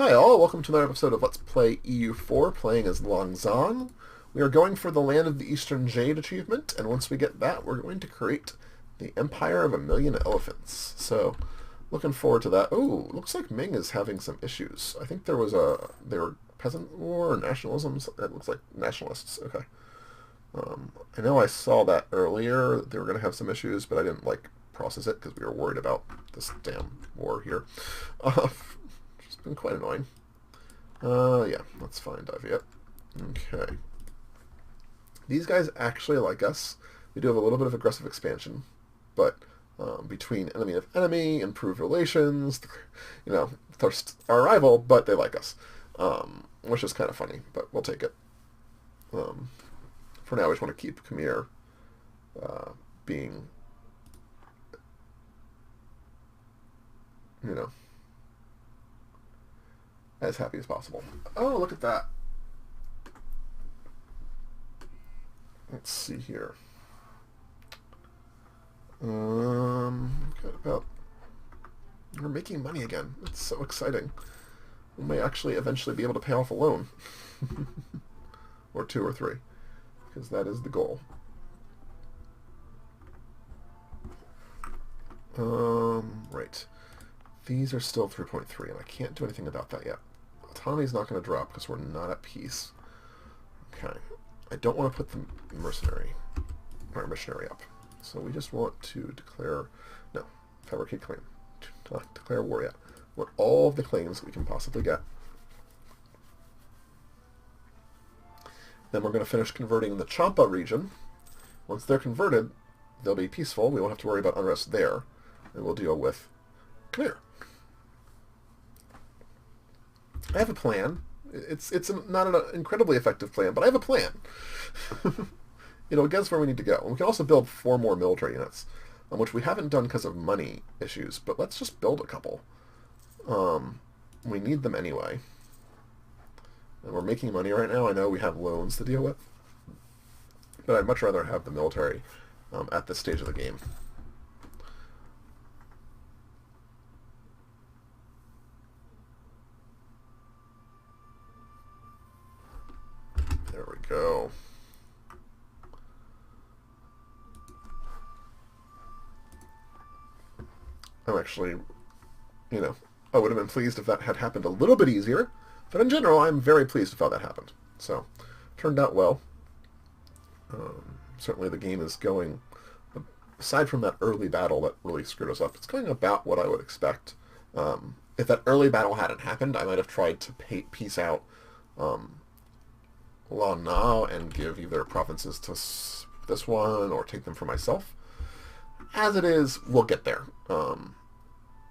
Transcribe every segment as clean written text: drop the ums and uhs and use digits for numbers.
Hi all, welcome to another episode of Let's Play EU4, playing as Lan Xang. We are going for the Land of the Eastern Jade achievement, and once we get that, we're going to create the Empire of 1,000,000 Elephants. So, looking forward to that. Oh, looks like Ming is having some issues. I think there were peasant war or nationalism. It looks like nationalists. Okay. I know I saw that earlier. They were going to have some issues, but I didn't, process it because we were worried about this damn war here. It's been quite annoying. Yeah, let's find Diviet. Okay. These guys actually like us. We do have a little bit of aggressive expansion, but between enemy of enemy, improved relations, thirst our rival, but they like us, which is kind of funny, but we'll take it. For now, we just want to keep Khmer being, as happy as possible. Oh, look at that. Let's see here. Got about... We're making money again. It's so exciting. We may actually eventually be able to pay off a loan. Or 2 or 3. Because that is the goal. Right. These are still 3.3, and I can't do anything about that yet. Autonomy is not going to drop because we're not at peace. Okay. I don't want to put the missionary up. So we just want to declare... No. Fabricate claim. Not declare war yet. Want all of the claims we can possibly get. Then we're going to finish converting the Champa region. Once they're converted, they'll be peaceful. We won't have to worry about unrest there. And we'll deal with Khmer. I have a plan. It's not an incredibly effective plan, but I have a plan. It gets where we need to go. And we can also build 4 more military units, which we haven't done because of money issues, but let's just build a couple. We need them anyway. And we're making money right now. I know we have loans to deal with, but I'd much rather have the military at this stage of the game. There we go. I'm actually, I would have been pleased if that had happened a little bit easier, but in general, I'm very pleased with how that happened. So, turned out well. Certainly the game is going, aside from that early battle that really screwed us up, it's going about what I would expect. If that early battle hadn't happened, I might have tried to piece out Lan Na and give either provinces to this one or take them for myself. As it is, we'll get there.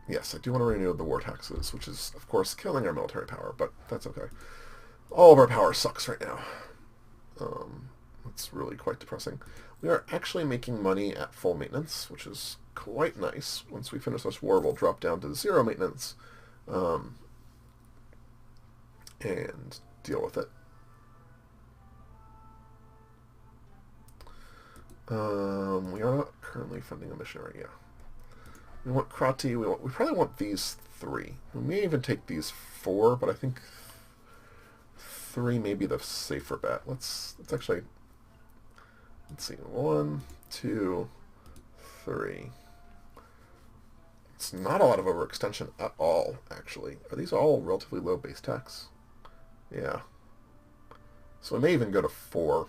Yes, I do want to renew the war taxes, which is, of course, killing our military power, but that's okay. All of our power sucks right now. It's really quite depressing. We are actually making money at full maintenance, which is quite nice. Once we finish this war, we'll drop down to 0 maintenance and deal with it. We are not currently funding a missionary, yeah. We want Krati, we probably want these 3. We may even take these 4, but I think 3 may be the safer bet. Let's see. 1, 2, 3. It's not a lot of overextension at all, actually. Are these all relatively low base tax? Yeah. So we may even go to 4.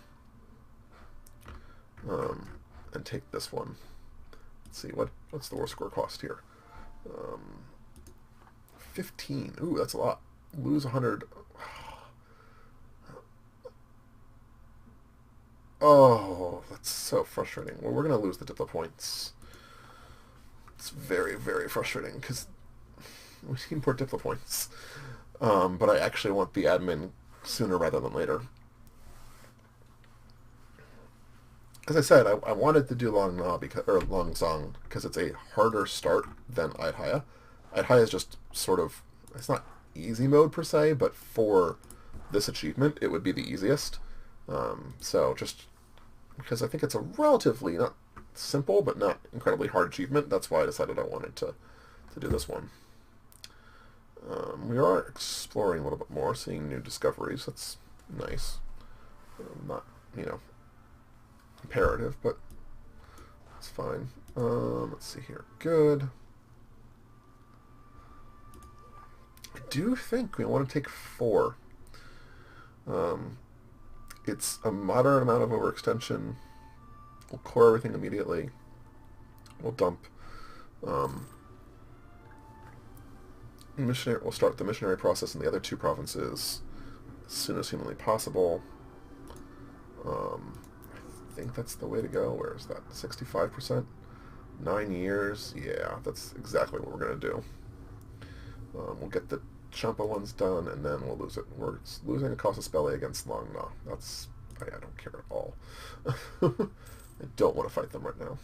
And take this one. Let's see, what's the war score cost here? 15. Ooh, that's a lot. Lose 100. Oh, that's so frustrating. Well, we're going to lose the diplo points. It's very, very frustrating, because we need more diplo points. But I actually want the admin sooner rather than later. As I said, I wanted to do Lan Xang because it's a harder start than Aidhaya. Aidhaya is just sort of, it's not easy mode per se, but for this achievement, it would be the easiest. So just because I think it's a relatively, not simple, but not incredibly hard achievement, that's why I decided I wanted to do this one. We are exploring a little bit more, seeing new discoveries. That's nice. Not, you know, imperative, but it's fine. Let's see here. Good. I do think we want to take 4. It's a moderate amount of overextension. We'll core everything immediately. We'll dump. We'll start the missionary process in the other 2 provinces as soon as humanly possible. I think that's the way to go. Where is that? 65%? 9 years? Yeah, that's exactly what we're going to do. We'll get the Champa ones done, and then we'll lose it. We're losing a casus belli against Lan Xang. That's... I don't care at all. I don't want to fight them right now.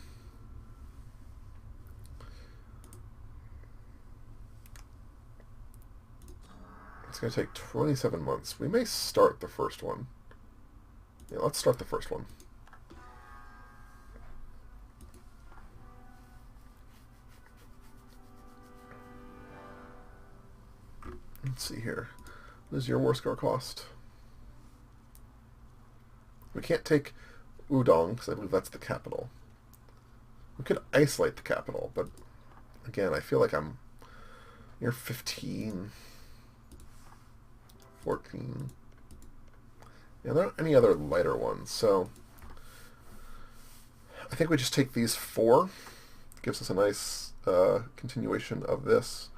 It's going to take 27 months. We may start the first one. Yeah, let's start the first one. Let's see here. What does your war score cost? We can't take Udong, because I believe that's the capital. We could isolate the capital, but again, I feel like I'm near 15, 14. Yeah, there aren't any other lighter ones, so I think we just take these 4. Gives us a nice continuation of this.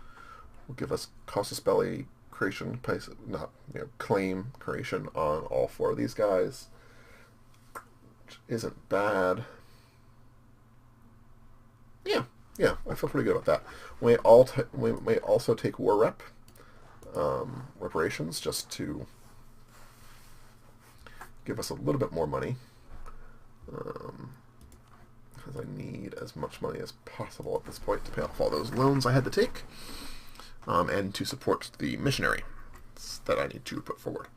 Will give us casus belli creation, not, you know, claim creation on all 4 of these guys, which isn't bad. Yeah, I feel pretty good about that. We may also take war rep, reparations, just to give us a little bit more money, because I need as much money as possible at this point to pay off all those loans I had to take, and to support the missionary that I need to put forward.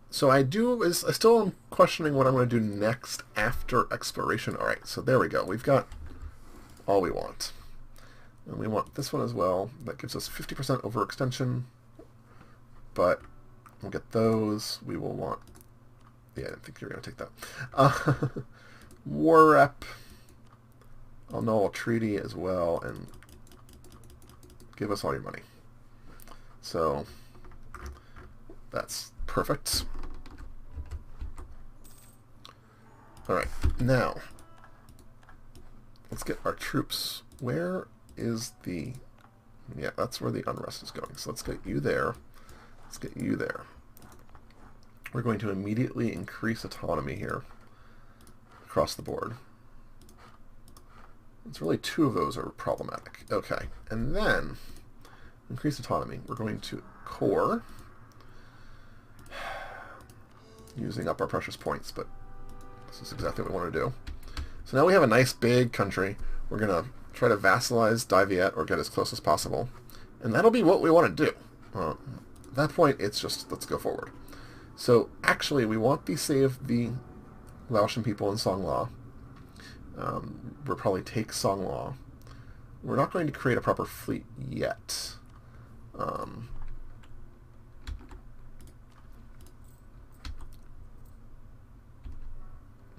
So I still am questioning what I'm going to do next after exploration. All right, so there we go. We've got all we want. And we want this one as well. That gives us 50% overextension, but we'll get those. We will want... Yeah, I didn't think you were going to take that. War rep. I'll null a treaty as well, and give us all your money. So that's perfect. Alright, now let's get our troops. Where is the... Yeah, that's where the unrest is going. So let's get you there. Let's get you there. We're going to immediately increase autonomy here across the board. It's really 2 of those are problematic. Okay, and then increase autonomy. We're going to core, using up our precious points, but this is exactly what we want to do. So now we have a nice big country. We're going to try to vassalize Daviet or get as close as possible, and that'll be what we want to do. At that point, it's just, let's go forward. So actually, we want to save the Laotian people in Songla. We'll probably take Songla. We're not going to create a proper fleet yet.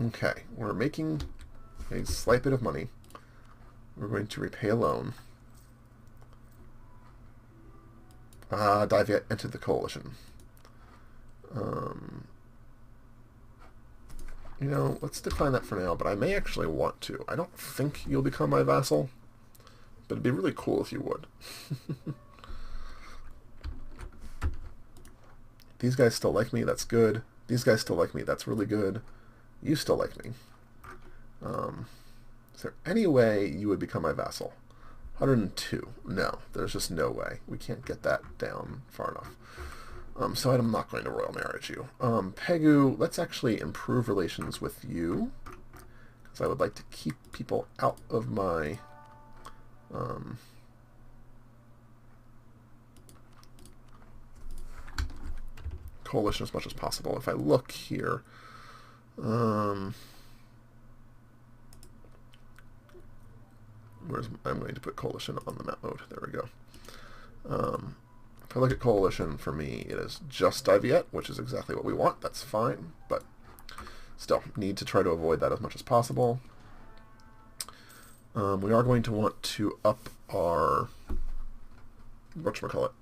Okay, we're making a slight bit of money. We're going to repay a loan. Daviet entered the coalition. You know, let's decline that for now, but I may actually want to. I don't think you'll become my vassal, but it'd be really cool if you would. These guys still like me, that's good. These guys still like me, that's really good. You still like me. Is there any way you would become my vassal? 102. No, there's just no way. We can't get that down far enough. So I'm not going to royal marriage you. Pegu, let's actually improve relations with you, because I would like to keep people out of my coalition as much as possible. If I look here, I'm going to put coalition on the map mode. There we go. If I look at coalition, for me, it is just Diviet, which is exactly what we want. That's fine, but still, need to try to avoid that as much as possible. We are going to want to up our, whatchamacallit,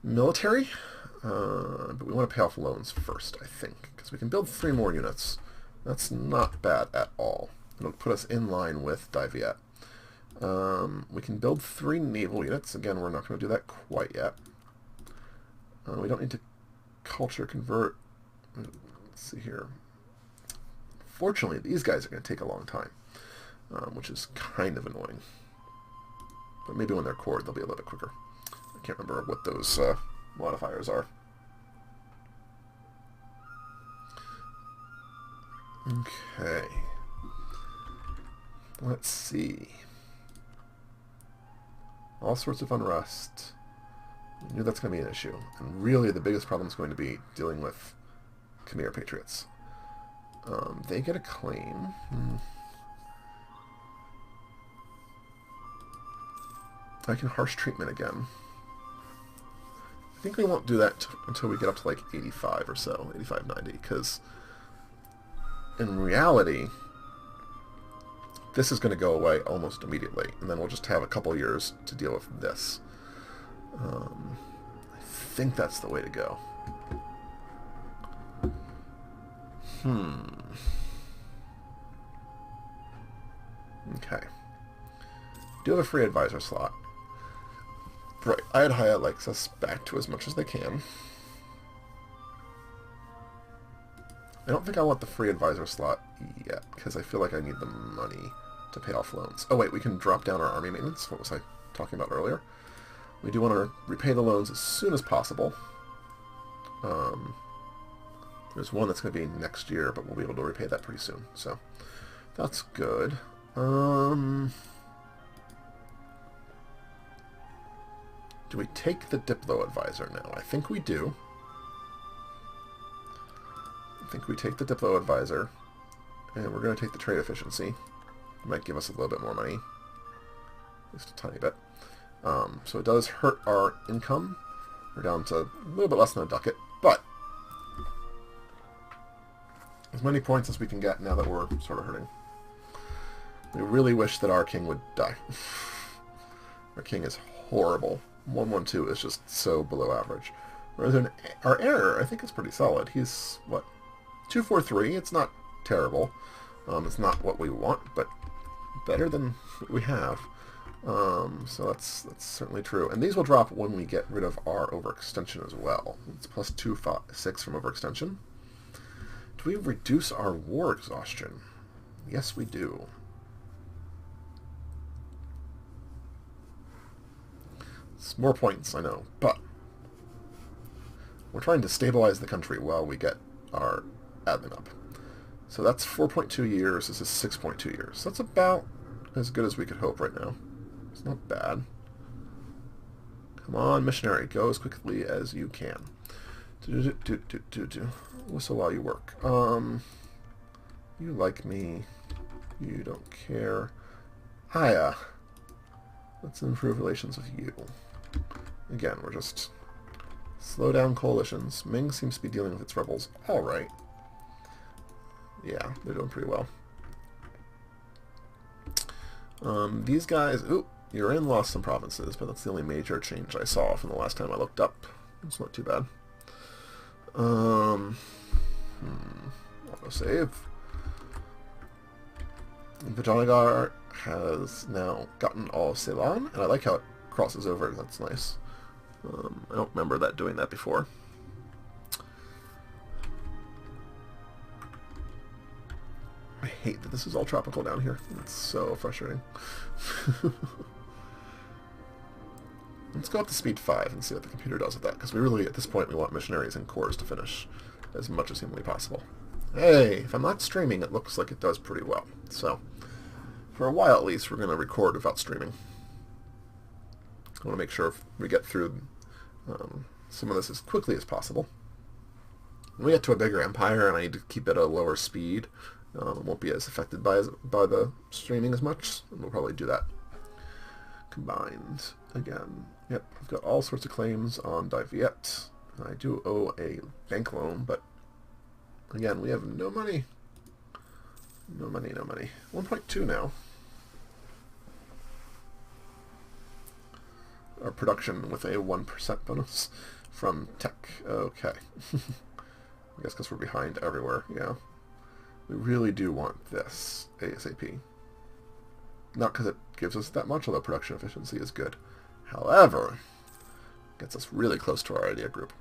military, but we want to pay off loans first, I think, because we can build 3 more units. That's not bad at all. It'll put us in line with Diviet. We can build 3 naval units. Again, we're not going to do that quite yet. We don't need to culture convert. Let's see here. Fortunately, these guys are going to take a long time, which is kind of annoying. But maybe when they're cored, they'll be a little bit quicker. I can't remember what those modifiers are. Okay. Let's see. All sorts of unrest. I knew that's going to be an issue. And really the biggest problem is going to be dealing with Khmer Patriots. They get a claim. I can harsh treatment again. I think we won't do that until we get up to like 85 or so, 85, 90, because in reality, this is going to go away almost immediately, and then we'll just have a couple years to deal with this. I think that's the way to go. Okay. Do have a free advisor slot. Right, Ayadhya likes us back to as much as they can. I don't think I want the free advisor slot yet, because I feel like I need the money to pay off loans. Oh wait, we can drop down our army maintenance. What was I talking about earlier? We do want to repay the loans as soon as possible. There's one that's going to be next year, but we'll be able to repay that pretty soon. So that's good. Do we take the Diplo advisor now? I think we do. I think we take the Diplo advisor, and we're going to take the trade efficiency. It might give us a little bit more money, at least a tiny bit. So it does hurt our income. We're down to a little bit less than a ducat, but as many points as we can get now that we're sort of hurting. We really wish that our king would die. Our king is horrible. 112 is just so below average. Whereas our heir, I think, is pretty solid. He's, what, 243? It's not terrible. It's not what we want, but better than what we have. So that's certainly true. And these will drop when we get rid of our overextension as well. It's plus 2, 5, 6 from overextension. Do we reduce our war exhaustion? Yes, we do. It's more points, I know, but we're trying to stabilize the country while we get our admin up. So that's 4.2 years. This is 6.2 years. That's about as good as we could hope right now. It's not bad. Come on, missionary. Go as quickly as you can. Whistle while you work. You like me. You don't care. Hiya. Let's improve relations with you. Again, we're just slow down coalitions. Ming seems to be dealing with its rebels all right. Yeah, they're doing pretty well. These guys, ooh, Yuan lost some provinces, but that's the only major change I saw from the last time I looked up. It's not too bad. Autosave. Vijayanagar has now gotten all of Ceylon, and I like how it crosses over. That's nice. I don't remember that doing that before. I hate that this is all tropical down here. It's so frustrating. Let's go up to speed 5 and see what the computer does with that, because we really, at this point, we want missionaries and cores to finish as much as humanly possible. Hey, if I'm not streaming, it looks like it does pretty well. So, for a while at least, we're going to record without streaming. I want to make sure we get through some of this as quickly as possible. When we get to a bigger empire and I need to keep it at a lower speed, it won't be as affected by the streaming as much, and we'll probably do that. Combined again. Yep, I've got all sorts of claims on Dai Viet. I do owe a bank loan, but again, we have no money. No money, no money. 1.2 now. Our production with a 1% bonus from tech. Okay. I guess because we're behind everywhere, yeah. We really do want this ASAP. Not because it gives us that much, although production efficiency is good. However, gets us really close to our idea group.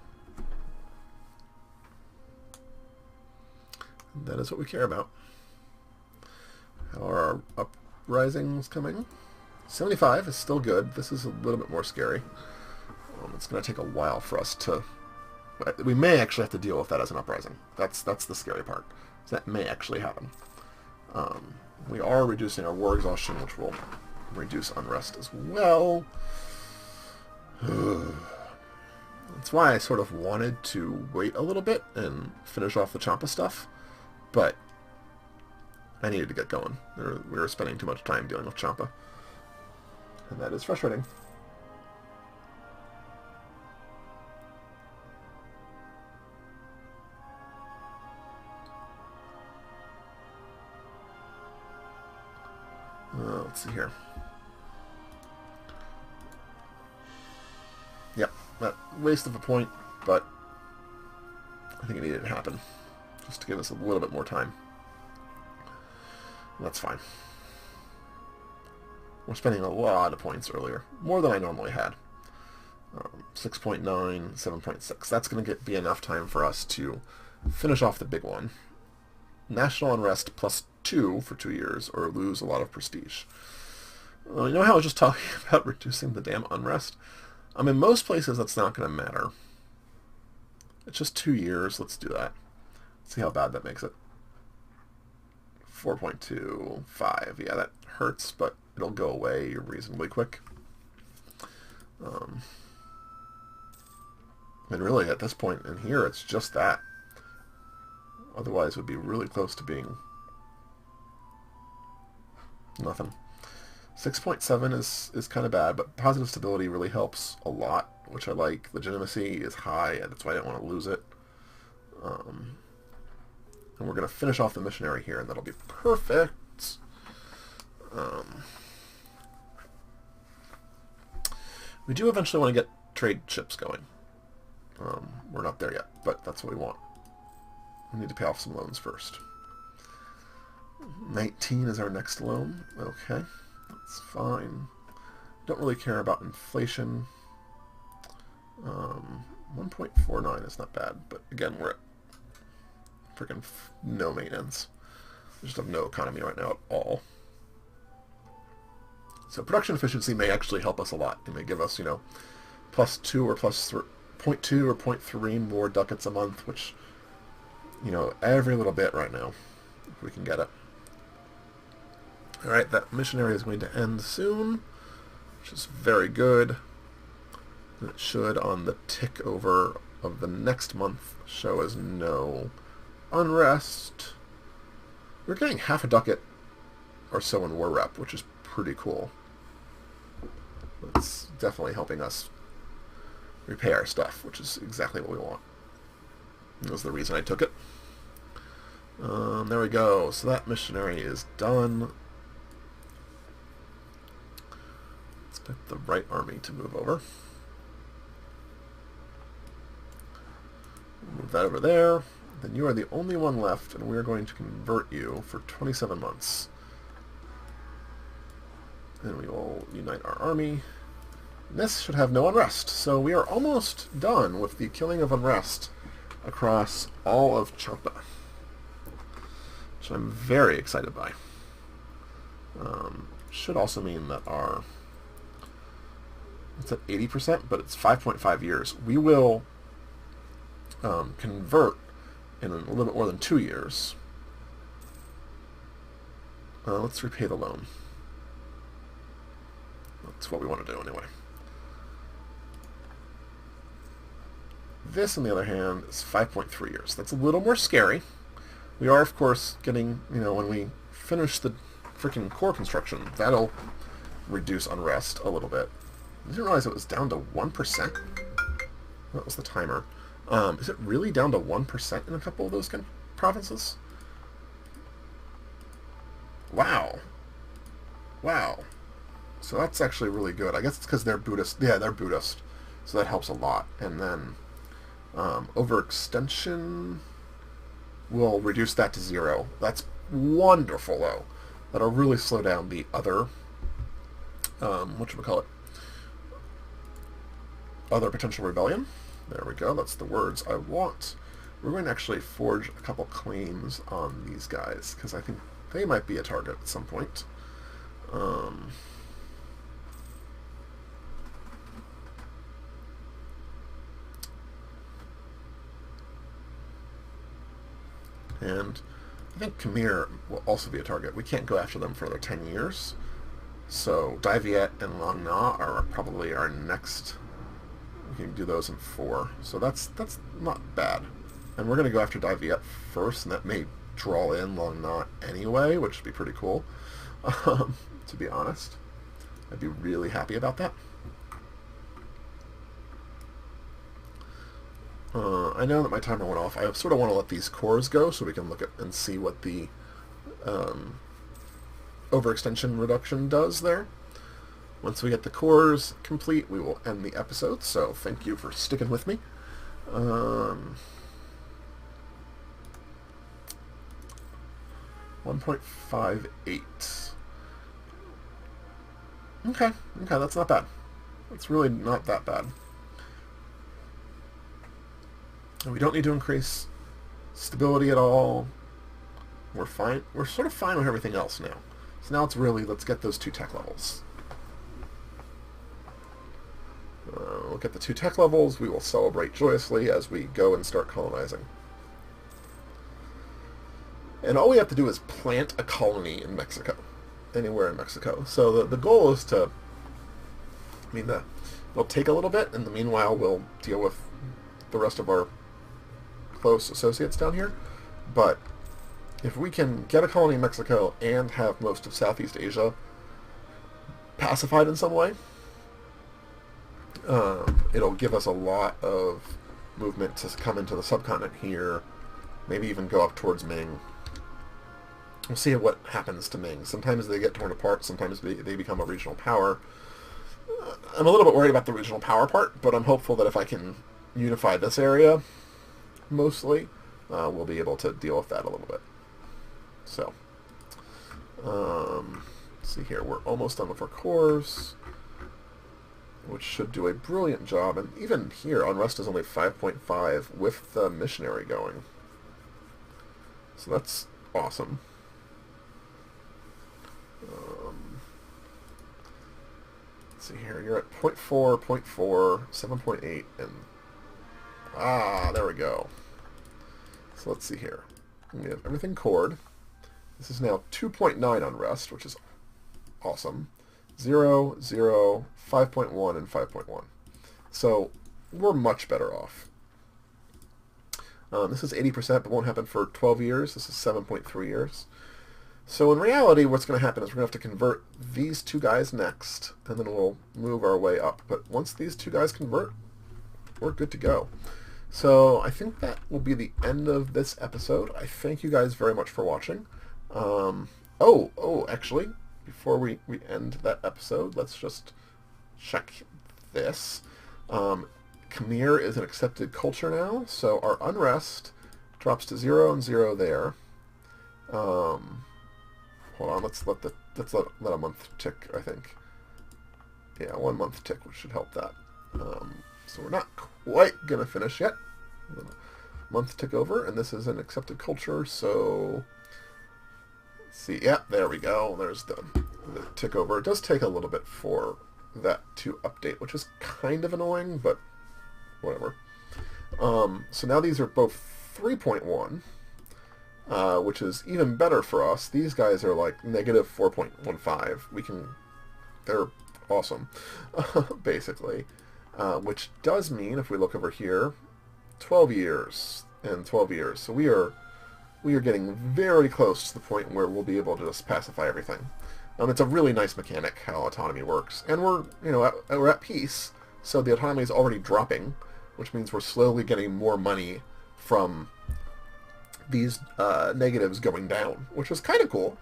And that is what we care about. How are our uprisings coming? 75 is still good. This is a little bit more scary. It's going to take a while for us to... We may actually have to deal with that as an uprising. That's the scary part. So that may actually happen. We are reducing our war exhaustion, which will reduce unrest as well. That's why I sort of wanted to wait a little bit and finish off the Champa stuff, but I needed to get going. We were spending too much time dealing with Champa, and that is frustrating. Let's see here. Yep, that waste of a point, but I think it needed to happen just to give us a little bit more time. And that's fine. We're spending a lot of points earlier, more than I normally had. 6.9, 7.6. That's going to be enough time for us to finish off the big one. National unrest +2 for 2 years, or lose a lot of prestige. You know how I was just talking about reducing the damn unrest? In most places that's not going to matter. It's just 2 years. Let's do that. See how bad that makes it. 4.25. Yeah, that hurts, but it'll go away reasonably quick. And really, at this point in here, it's just that. Otherwise, it would be really close to being nothing. 6.7 is kind of bad, but positive stability really helps a lot, which I like. Legitimacy is high, and that's why I didn't want to lose it. And we're going to finish off the missionary here, and that'll be perfect. We do eventually want to get trade ships going. We're not there yet, but that's what we want. We need to pay off some loans first. 19 is our next loan. Okay, that's fine. Don't really care about inflation. 1.49 is not bad, but again, we're at freaking no maintenance. We just have no economy right now at all. So production efficiency may actually help us a lot. It may give us, +2 or +0.2 or 0.3 more ducats a month, which, every little bit right now, if we can get it. Alright, that missionary is going to end soon, which is very good. And it should, on the tick over of the next month, show as no unrest. We're getting half a ducat or so in war rep, which is pretty cool. It's definitely helping us repay our stuff, which is exactly what we want. That was the reason I took it. There we go. So that missionary is done. Let's pick the right army to move over. Move that over there. Then you are the only one left, and we are going to convert you for 27 months. And we will unite our army. This should have no unrest. So we are almost done with the killing of unrest across all of Champa, which I'm very excited by. Should also mean that our... It's at 80%, but it's 5.5 years. We will convert in a little bit more than 2 years. Let's repay the loan. That's what we want to do anyway. This, on the other hand, is 5.3 years. That's a little more scary. We are, of course, getting, when we finish the freaking core construction, that'll reduce unrest a little bit. I didn't realize it was down to 1%. What was the timer? Is it really down to 1% in a couple of those provinces? Wow. Wow. So that's actually really good. I guess it's because they're Buddhist. Yeah, they're Buddhist. So that helps a lot. And then overextension will reduce that to 0. That's wonderful, though. That'll really slow down the other, whatchamacallit, other potential rebellion. There we go. That's the words I want. We're going to actually forge a couple claims on these guys, because I think they might be a target at some point. And I think Khmer will also be a target. We can't go after them for another 10 years. So Dai Viet and Lang Na are probably our next. We can do those in 4. So that's not bad. And we're going to go after Dai Viet first, and that may draw in Lang Na anyway, which would be pretty cool, to be honest. I'd be really happy about that. I know that my timer went off. I sort of want to let these cores go so we can look at and see what the overextension reduction does there. Once we get the cores complete, we will end the episode, so thank you for sticking with me. 1.58. Okay, that's not bad. That's really not that bad. And we don't need to increase stability at all. We're fine. We're sort of fine with everything else now. So now it's really, let's get those 2 tech levels. We'll get the 2 tech levels. We will celebrate joyously as we go and start colonizing. And all we have to do is plant a colony in Mexico. Anywhere in Mexico. So the goal is to, it'll take a little bit, and in the meanwhile we'll deal with the rest of our close associates down here. But if we can get a colony in Mexico and have most of Southeast Asia pacified in some way, it'll give us a lot of movement to come into the subcontinent here, maybe even go up towards Ming. We'll see what happens to Ming. Sometimes they get torn apart, sometimes they become a regional power. I'm a little bit worried about the regional power part, but I'm hopeful that if I can unify this area, mostly, we'll be able to deal with that a little bit. So, let's see here. We're almost done with our cores, which should do a brilliant job. And even here, unrest is only 5.5 with the missionary going. So that's awesome. Let's see here. You're at 0.4, 0.4, 7.8, and there we go. So let's see here. We have everything cored. This is now 2.9 unrest, which is awesome. 0, 0, 5.1, and 5.1. So we're much better off. This is 80%, but won't happen for 12 years. This is 7.3 years. So in reality, what's going to happen is we're going to have to convert these 2 guys next, and then we'll move our way up. But once these 2 guys convert, we're good to go. So I think that will be the end of this episode. I thank you guys very much for watching. Actually, before we end that episode, let's just check this. Khmer is an accepted culture now, so our unrest drops to 0 and 0 there. Hold on, let's let a month tick, I think. Yeah, 1 month tick, which should help that. So we're not quite gonna finish yet. Month tick over, and this is an accepted culture, so let's see. Yeah, there we go. There's the tick over. It does take a little bit for that to update, which is kind of annoying, but whatever. So now these are both 3.1, which is even better for us. These guys are like negative 4.15. They're awesome, basically. Which does mean, if we look over here, 12 years and 12 years. So we are getting very close to the point where we'll be able to just pacify everything. It's a really nice mechanic how autonomy works, and we're at peace, so the autonomy is already dropping, which means we're slowly getting more money from these negatives going down, which is kind of cool.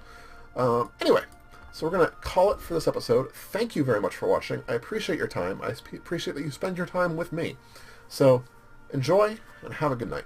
Anyway, so we're going to call it for this episode. Thank you very much for watching. I appreciate your time. I appreciate that you spend your time with me. So enjoy and have a good night.